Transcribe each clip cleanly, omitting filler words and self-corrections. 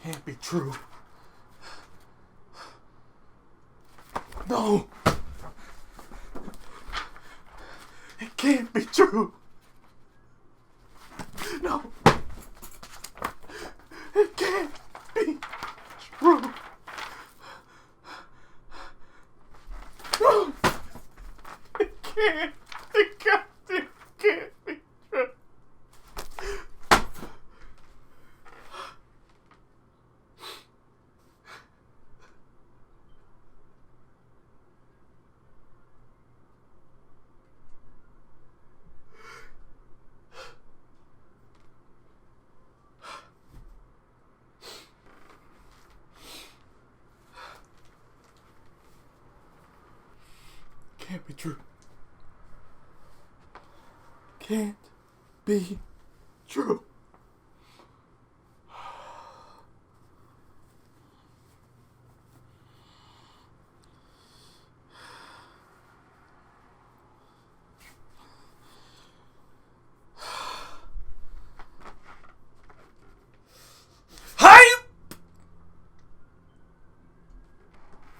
can't be true. No! It can't be true! No! It can't be true! No! It can't! It goddamn can't be true! Can't be true. Can't be true. Hype!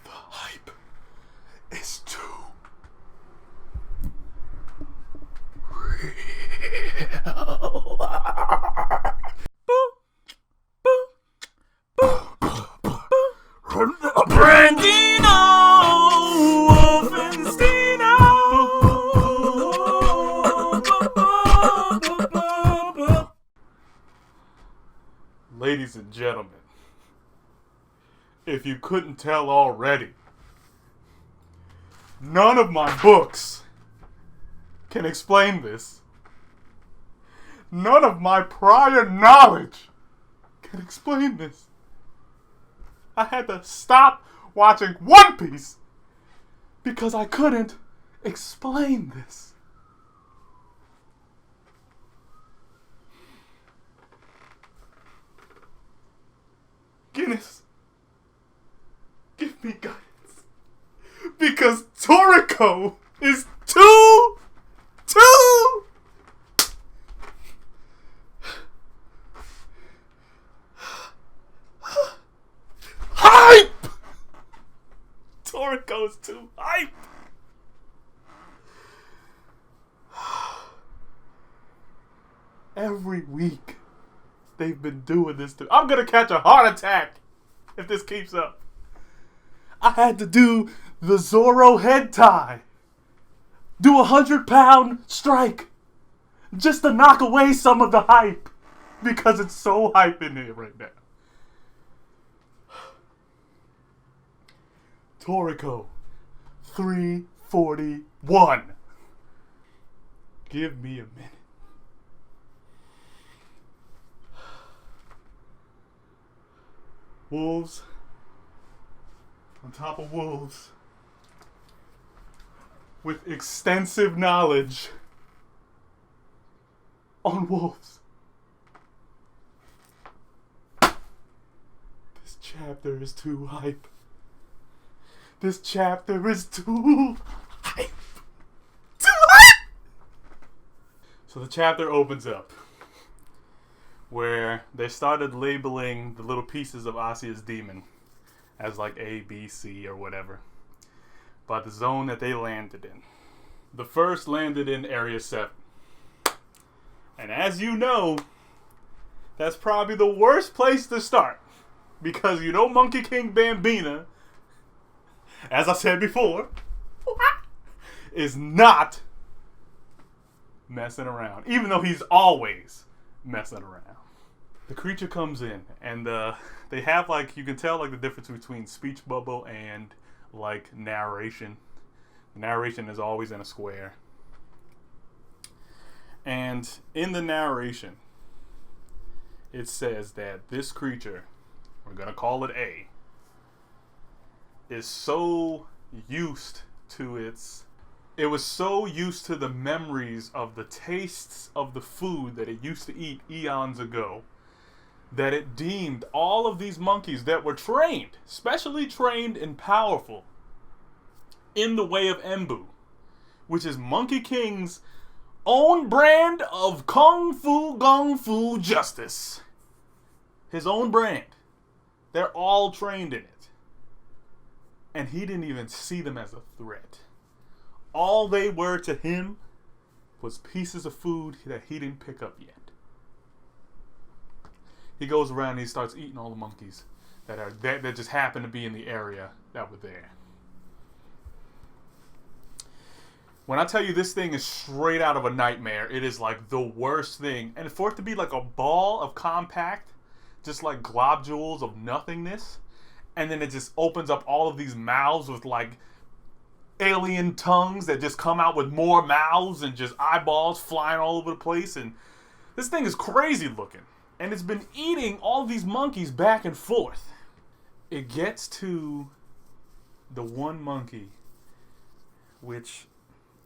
The hype is too Brandino Wolfensteino. Ladies and gentlemen, if you couldn't tell already, none of my books can explain this. None of my prior knowledge can explain this. I had to stop watching One Piece because I couldn't explain this. Guinness, give me guidance. Because Toriko is too hype! Toriko's too hype! Every week they've been doing this to. I'm gonna catch a heart attack if this keeps up. I had to do the Zoro head tie. Do a 100-pound strike. Just to knock away some of the hype. Because it's so hype in here right now. Toriko 341. Give me a minute. Wolves on top of wolves with extensive knowledge on wolves. This chapter is too hype. This chapter is too hype. Too hype! So the chapter opens up where they started labeling the little pieces of Asia's demon as like A, B, C, or whatever, by the zone that they landed in. The first landed in Area 7. And as you know, that's probably the worst place to start. Because you know Monkey King Bambina, as I said before, is not messing around. Even though he's always messing around. The creature comes in, and they have, like, you can tell, like, the difference between speech bubble and, like, narration. The narration is always in a square. And in the narration, it says that this creature, we're going to call it A, is so used to it was so used to the memories of the tastes of the food that it used to eat eons ago, that it deemed all of these monkeys that were trained, specially trained and powerful, in the way of Embu, which is Monkey King's own brand of Kung Fu Gong Fu justice. His own brand. They're all trained in it. And he didn't even see them as a threat. All they were to him was pieces of food that he didn't pick up yet. He goes around and he starts eating all the monkeys that just happen to be in the area that were there. When I tell you this thing is straight out of a nightmare, it is like the worst thing. And for it to be like a ball of compact, just like globules of nothingness, and then it just opens up all of these mouths with like alien tongues that just come out with more mouths and just eyeballs flying all over the place. And this thing is crazy looking. And it's been eating all of these monkeys back and forth. It gets to the one monkey, which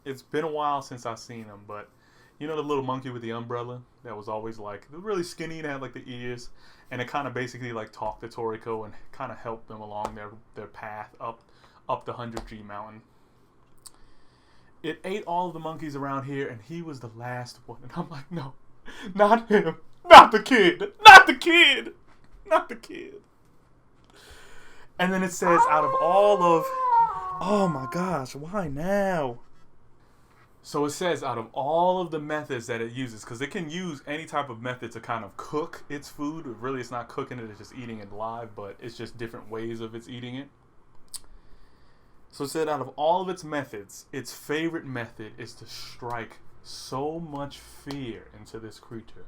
it's been a while since I've seen him, but you know the little monkey with the umbrella that was always like really skinny and had like the ears, and it kind of basically like talked to Toriko and kind of helped them along their path up the 100G mountain. It ate all of the monkeys around here, and he was the last one. And I'm like, no, not him, not the kid, not the kid, not the kid. And then it says out of all of, oh my gosh, why now? So it says out of all of the methods that it uses, because it can use any type of method to kind of cook its food. Really, it's not cooking it, it's just eating it live, but it's just different ways of its eating it. So it said out of all of its methods, its favorite method is to strike so much fear into this creature,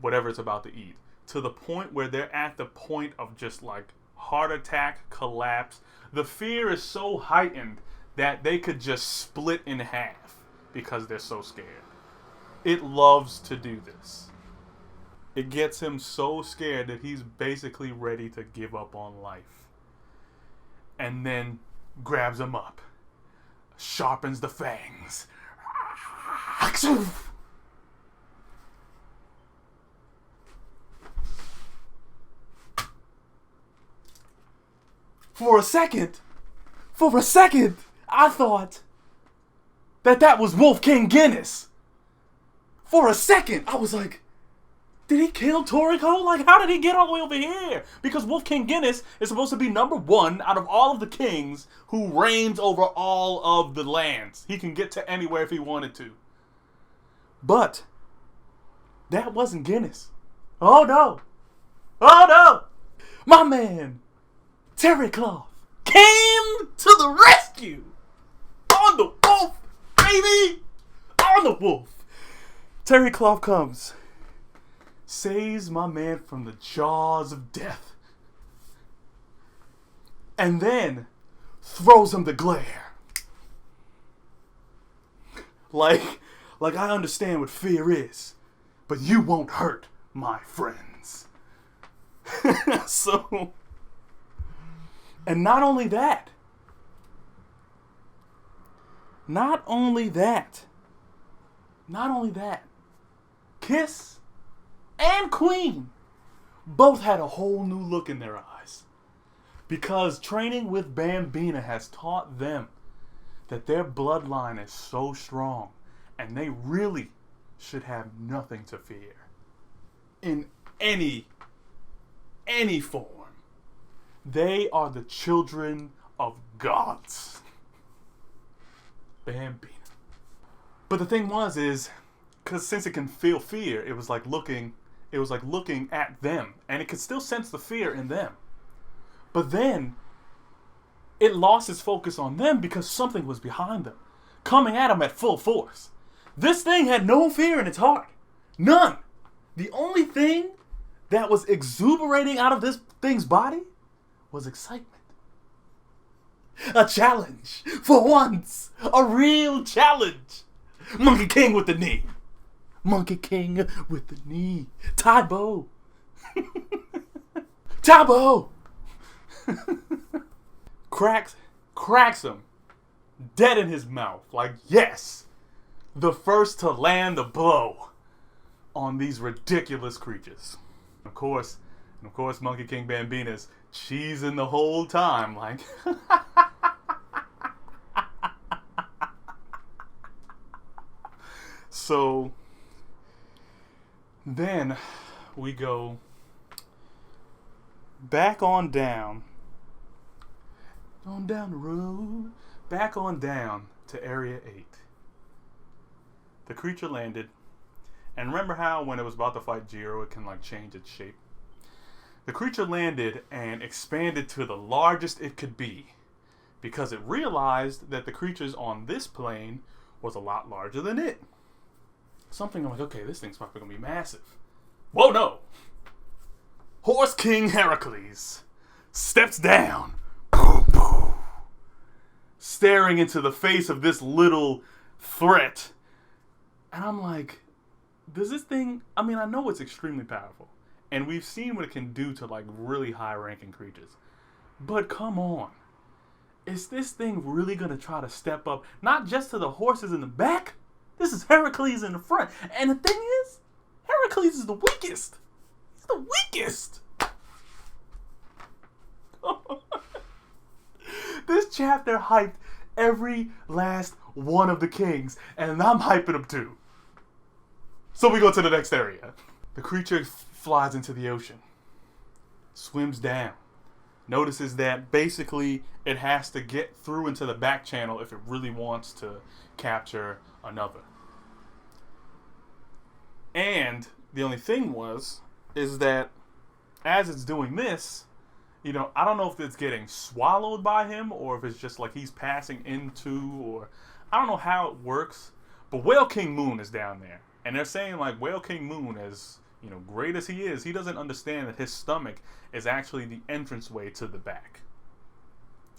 whatever it's about to eat, to the point where they're at the point of just like heart attack, collapse. The fear is so heightened that they could just split in half because they're so scared. It loves to do this. It gets him so scared that he's basically ready to give up on life. And then grabs him up, sharpens the fangs. For a second, I thought that was Wolf King Guinness. For a second, I was like, did he kill Toriko? Like, how did he get all the way over here? Because Wolf King Guinness is supposed to be number one out of all of the kings who reigns over all of the lands. He can get to anywhere if he wanted to. But that wasn't Guinness. Oh no. Oh no. My man, Toriko, came to the rescue. On the wolf, baby! On the wolf. Toriko comes, saves my man from the jaws of death, and then throws him the glare. Like I understand what fear is, but you won't hurt my friends. So, and not only that, Kiss and Queen both had a whole new look in their eyes, because training with Bambina has taught them that their bloodline is so strong and they really should have nothing to fear in any form. They are the children of gods. Bambina. But the thing is, because since it can feel fear, it was like looking at them, and it could still sense the fear in them. But then it lost its focus on them because something was behind them, coming at them at full force. This thing had no fear in its heart. None. The only thing that was exuberating out of this thing's body was excitement. A challenge. For once. A real challenge. Monkey King with the knee. Monkey King with the knee. Tybo. Tybo. Cracks him. Dead in his mouth. Like, yes. The first to land the blow on these ridiculous creatures. Of course, Monkey King Bambina's cheesing the whole time, like. So then we go back on down the road, back on down to Area 8. The creature landed, and remember how when it was about to fight Jiro, it can like change its shape? The creature landed and expanded to the largest it could be, because it realized that the creatures on this plane was a lot larger than it. Something like, okay, this thing's probably gonna be massive. Whoa, no! Horse King Heracles steps down, staring into the face of this little threat. And I'm like, does this thing, I mean, I know it's extremely powerful, and we've seen what it can do to like really high-ranking creatures. But come on. Is this thing really going to try to step up, not just to the horses in the back? This is Heracles in the front. And the thing is, Heracles is the weakest. He's the weakest. This chapter hyped every last one of the kings, and I'm hyping them too. So we go to the next area. The creature flies into the ocean, swims down, notices that basically it has to get through into the back channel if it really wants to capture another. And the only thing is that as it's doing this, you know, I don't know if it's getting swallowed by him or if it's just like he's passing into, or I don't know how it works. But Whale King Moon is down there. And they're saying like Whale King Moon, as you know, great as he is, he doesn't understand that his stomach is actually the entranceway to the back.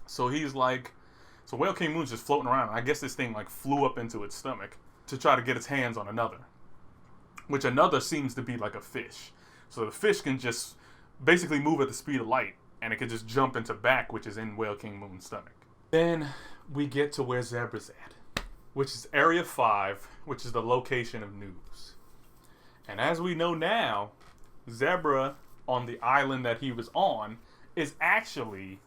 So he's like, so Whale King Moon's just floating around. I guess this thing like flew up into its stomach to try to get its hands on another, which another seems to be like a fish. So the fish can just basically move at the speed of light, and it can just jump into back, which is in Whale King Moon's stomach. Then we get to where Zebra's at, which is Area 5, which is the location of news. And as we know now, Zebra on the island that he was on is actually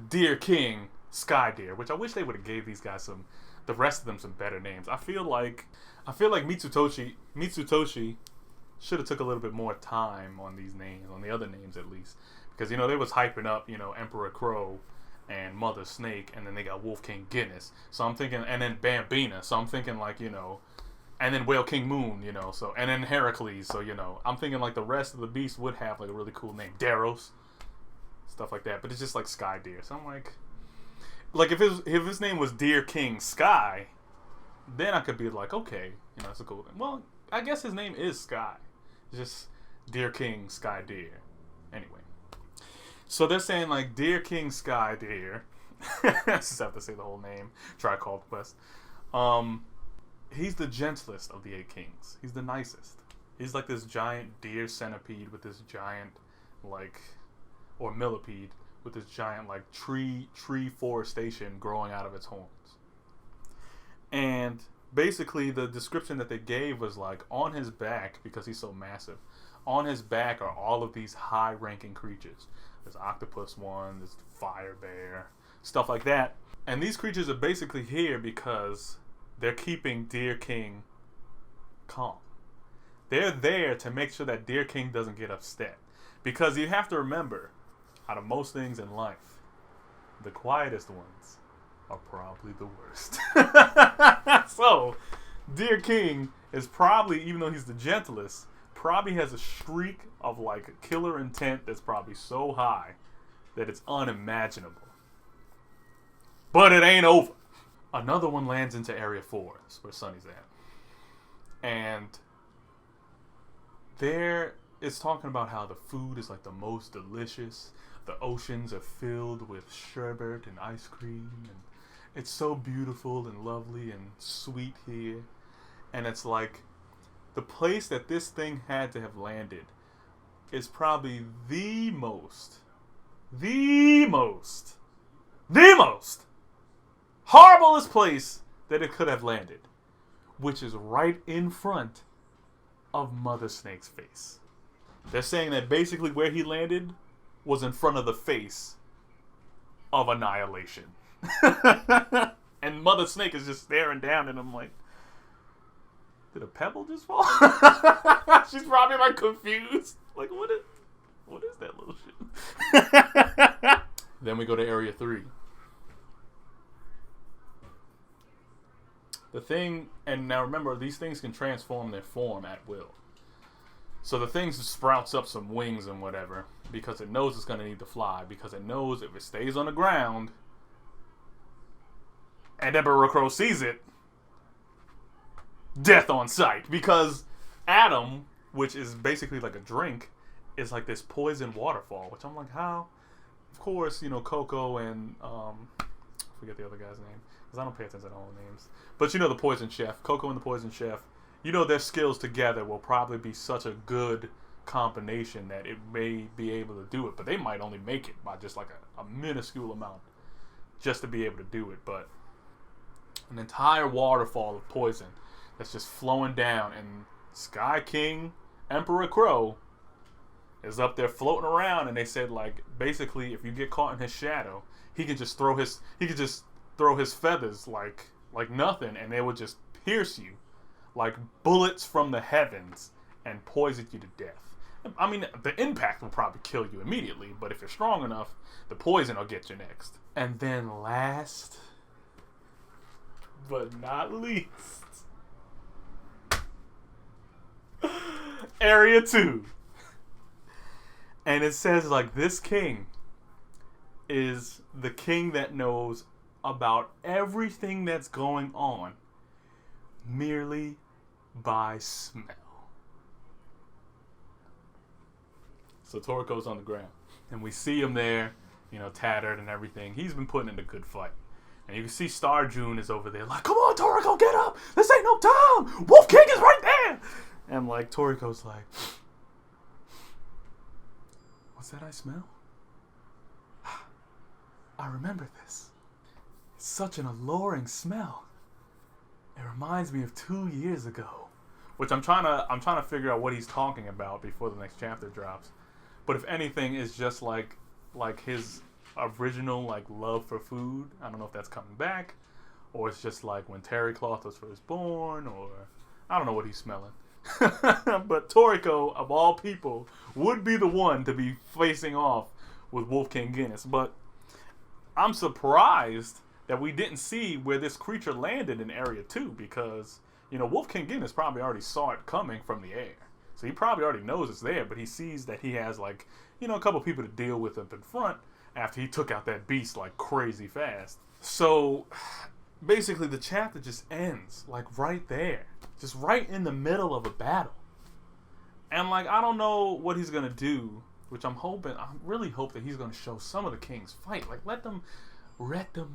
Deer King Sky Deer, which I wish they would have gave these guys the rest of them some better names. I feel like Mitsutoshi should have took a little bit more time on these names, on the other names at least. Because, you know, they was hyping up, you know, Emperor Crow and Mother Snake, and then they got Wolf King Guinness. So I'm thinking, and then Bambina. So I'm thinking like, you know, and then Whale King Moon, you know, so, and then Heracles. So, you know, I'm thinking like the rest of the beasts would have like a really cool name. Daros. Stuff like that. But it's just like Sky Deer. So I'm like if his name was Deer King Sky, then I could be like, okay, you know, that's a cool thing. Well, I guess his name is Sky. It's just Deer King Sky Deer. Anyway. So they're saying like Deer King Sky Deer. I just have to say the whole name. Tricol Quest. He's the gentlest of the 8 kings. He's the nicest. He's like this giant deer centipede with this giant like, or millipede with this giant like tree forestation growing out of its horns. And basically the description that they gave was like on his back, because he's so massive, on his back are all of these high-ranking creatures. There's octopus one, there's fire bear, stuff like that. And these creatures are basically here because they're keeping Deer King calm. They're there to make sure that Deer King doesn't get upset. Because you have to remember, out of most things in life, the quietest ones are probably the worst. So, Deer King is probably, even though he's the gentlest, probably has a streak of like a killer intent that's probably so high that it's unimaginable. But it ain't over. Another one lands into Area 4, that's where Sunny's at. And there it's talking about how the food is like the most delicious. The oceans are filled with sherbet and ice cream, and it's so beautiful and lovely and sweet here. And it's like the place that this thing had to have landed is probably the most horriblest place that it could have landed, which is right in front of Mother Snake's face. They're saying that basically where he landed was in front of the face of Annihilation. And Mother Snake is just staring down and I'm like, did a pebble just fall? She's probably like confused. Like, what is that little shit? Then we go to Area 3. The thing, and now remember, these things can transform their form at will. So the thing sprouts up some wings and whatever, because it knows it's going to need to fly, because it knows if it stays on the ground, and Emperor Crow sees it, death on sight. Because Adam, which is basically like a drink, is like this poison waterfall, which I'm like, how? Of course, you know, Coco and, I forget the other guy's name, because I don't pay attention to all the names. But you know the poison chef, Coco and the poison chef, you know their skills together will probably be such a good combination that it may be able to do it. But they might only make it by just like a minuscule amount just to be able to do it. But an entire waterfall of poison that's just flowing down, and Sky King Emperor Crow is up there floating around, and they said, like, basically if you get caught in his shadow, he can just throw his feathers like nothing, and they would just pierce you like bullets from the heavens and poison you to death. I mean, the impact will probably kill you immediately, but if you're strong enough, the poison will get you next. And then last but not least, Area 2. And it says, like, this king is the king that knows about everything that's going on merely by smell. So Toriko's on the ground, and we see him there, you know, tattered and everything. He's been putting in a good fight. And you can see Star June is over there like, come on, Toriko, get up! This ain't no time! Wolf King is right there! And, like, Toriko's like, what's that I smell? I remember this. It's such an alluring smell. It reminds me of 2 years ago. Which I'm trying to figure out what he's talking about before the next chapter drops. But if anything, it's just like his original like love for food. I don't know if that's coming back, or it's just like when Terry Cloth was first born, or I don't know what he's smelling. But Toriko, of all people, would be the one to be facing off with Wolf King Guinness. But I'm surprised that we didn't see where this creature landed in Area 2, because, you know, Wolf King Guinness probably already saw it coming from the air. So he probably already knows it's there, but he sees that he has, like, you know, a couple people to deal with up in front after he took out that beast, like, crazy fast. So, basically, the chapter just ends, like, right there. Just right in the middle of a battle. And, like, I don't know what he's going to do, which I really hope that he's going to show some of the kings fight. Like, let them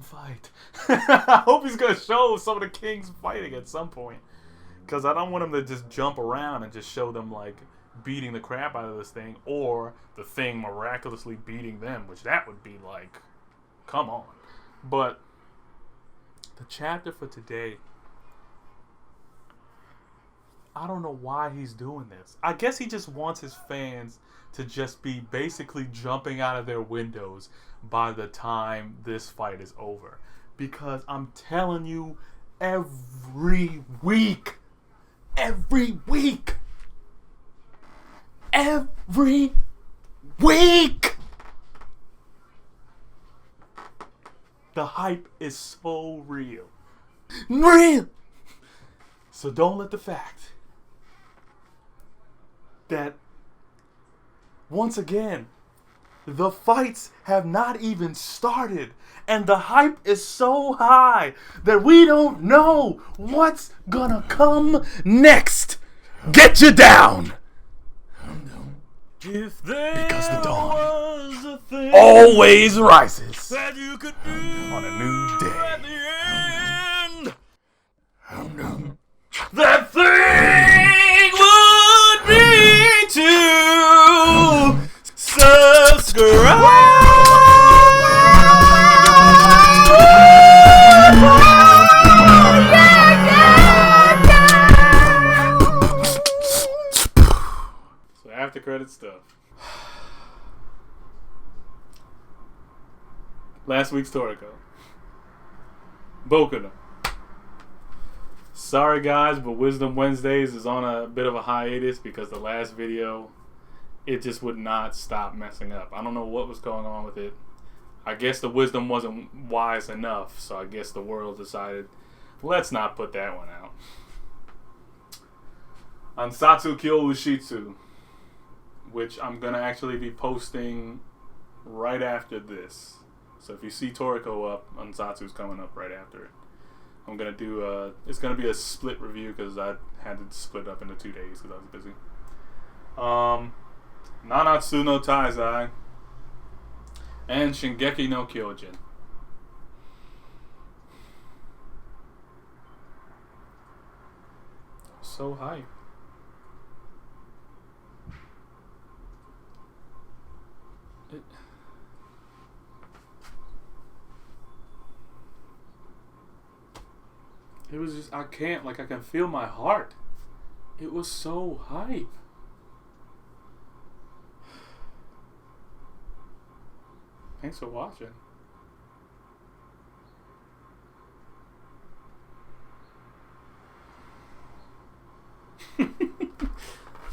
fight. I hope he's going to show some of the kings fighting at some point. Because I don't want him to just jump around and just show them, like, beating the crap out of this thing, or the thing miraculously beating them, which that would be like, come on. But the chapter for today, I don't know why he's doing this. I guess he just wants his fans to just be basically jumping out of their windows by the time this fight is over. Because I'm telling you, every week, the hype is so real. So don't let the fact that, once again, the fights have not even started, and the hype is so high that we don't know what's gonna come next. Get you down! If there Because the dawn was a thing always rises that you could do on a new day. at the end, that thing would be to subscribe. So after credit stuff. Last week's Toriko. Boku no. Sorry guys, but Wisdom Wednesdays is on a bit of a hiatus because the last video it just would not stop messing up. I don't know what was going on with it. I guess the wisdom wasn't wise enough, so I guess the world decided, let's not put that one out. Ansatsu Kyo Ushitsu, which I'm going to actually be posting right after this. So if you see Toriko up, Ansatsu's coming up right after it. I'm going to do, it's going to be a split review because I had to split up into 2 days because I was busy. Nanatsu no Taizai and Shingeki no Kyojin. So hype. It was just, I can't, like, I can feel my heart. It was so hype. Thanks for watching.